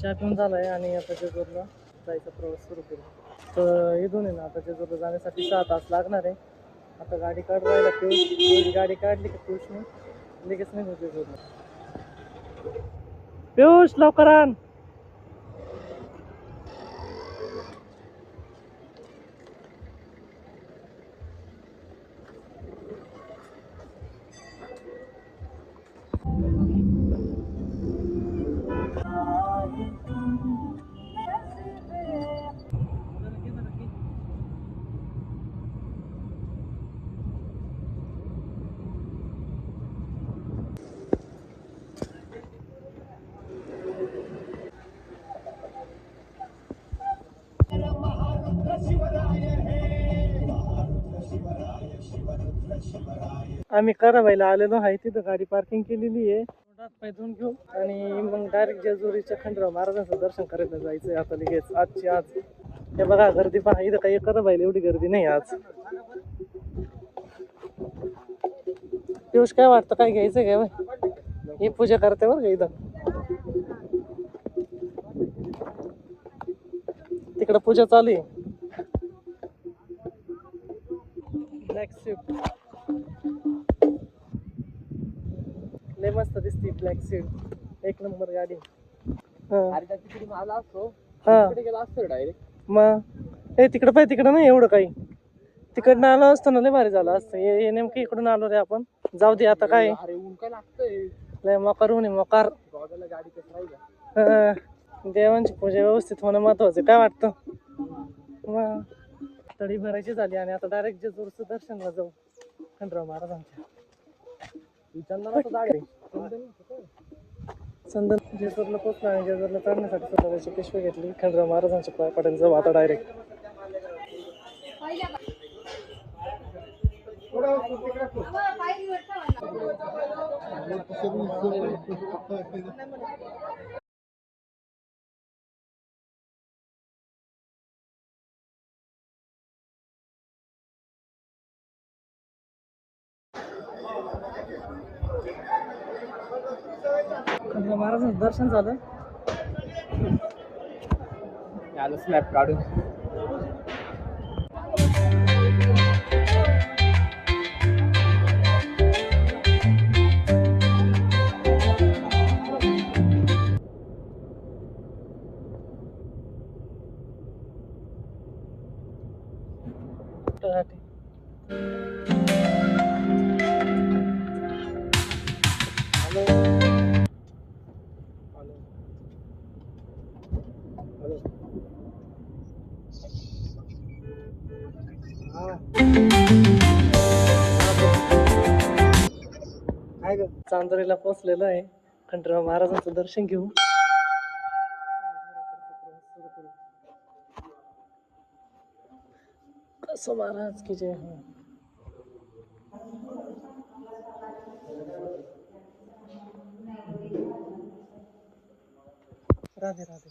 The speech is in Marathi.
चहा पिऊन झालाय आणि आता जेजूरला जायचा प्रवास सुरू केला. तर इथून आहे ना आता जेजूरला जाण्यासाठी 6 तास लागणार आहे. आता गाडी काढवायला पियुष गाडी काढली की पियुषने लगेच नाही जेजूरला. पियुष लवकर आण. आम्ही करावायला आलेलो आहे. तिथं गाडी पार्किंग केलेली आहे. पाय धुवून घेऊ आणि मग डायरेक्ट जेजुरीच्या खंडराव महाराजांचं दर्शन करायला जायचंय आता लगेच आजची आज. हे बघा गर्दी पहा, इथं काही करावायला एवढी गर्दी नाही आज. पियुष काय वाटतं, काय घ्यायचं काय? ही पूजा करते बरं का इथं. तिकडं पूजा चालू आहे. ब्लॅक स्विफ्ट लय मस्त दिसती. ब्लॅक स्विफ्ट एक नंबर गाडी. तिकडून आला असतो तिकडे गेला असतो डायरेक्ट. मग हे तिकडं पाहिजे, तिकडं नाही एवढं काही. तिकडनं आलो असतो ना लय भारी झालं असतं. हे नेमकं इकडून आलो रे आपण. जाऊ दे आता काय. अरे ऊन काय लागतंय लय मोकार ऊन आहे मोकार. गाडी कसं देवांची पूजा व्यवस्थित होणं महत्वाचं काय वाटतं. मग तळी भरायची झाली आणि आता डायरेक्ट जेजूरचं दर्शनला जाऊ खंडराव महाराजांच्या. चंदन जेजूरला पोचला आणि जेजूरला चढण्यासाठी स्वतःची पिशवी घेतली. खंडराव महाराजांच्या पाय पडायला जाऊ आता डायरेक्ट. खंडराव महाराजांचं दर्शन झालं. आलं स्नॅप काढून. चांदोरीला पोहोचलेलो आहे. खंडराव महाराजांचं दर्शन घेऊ. कसं महाराज की जय हो. राधे राधे.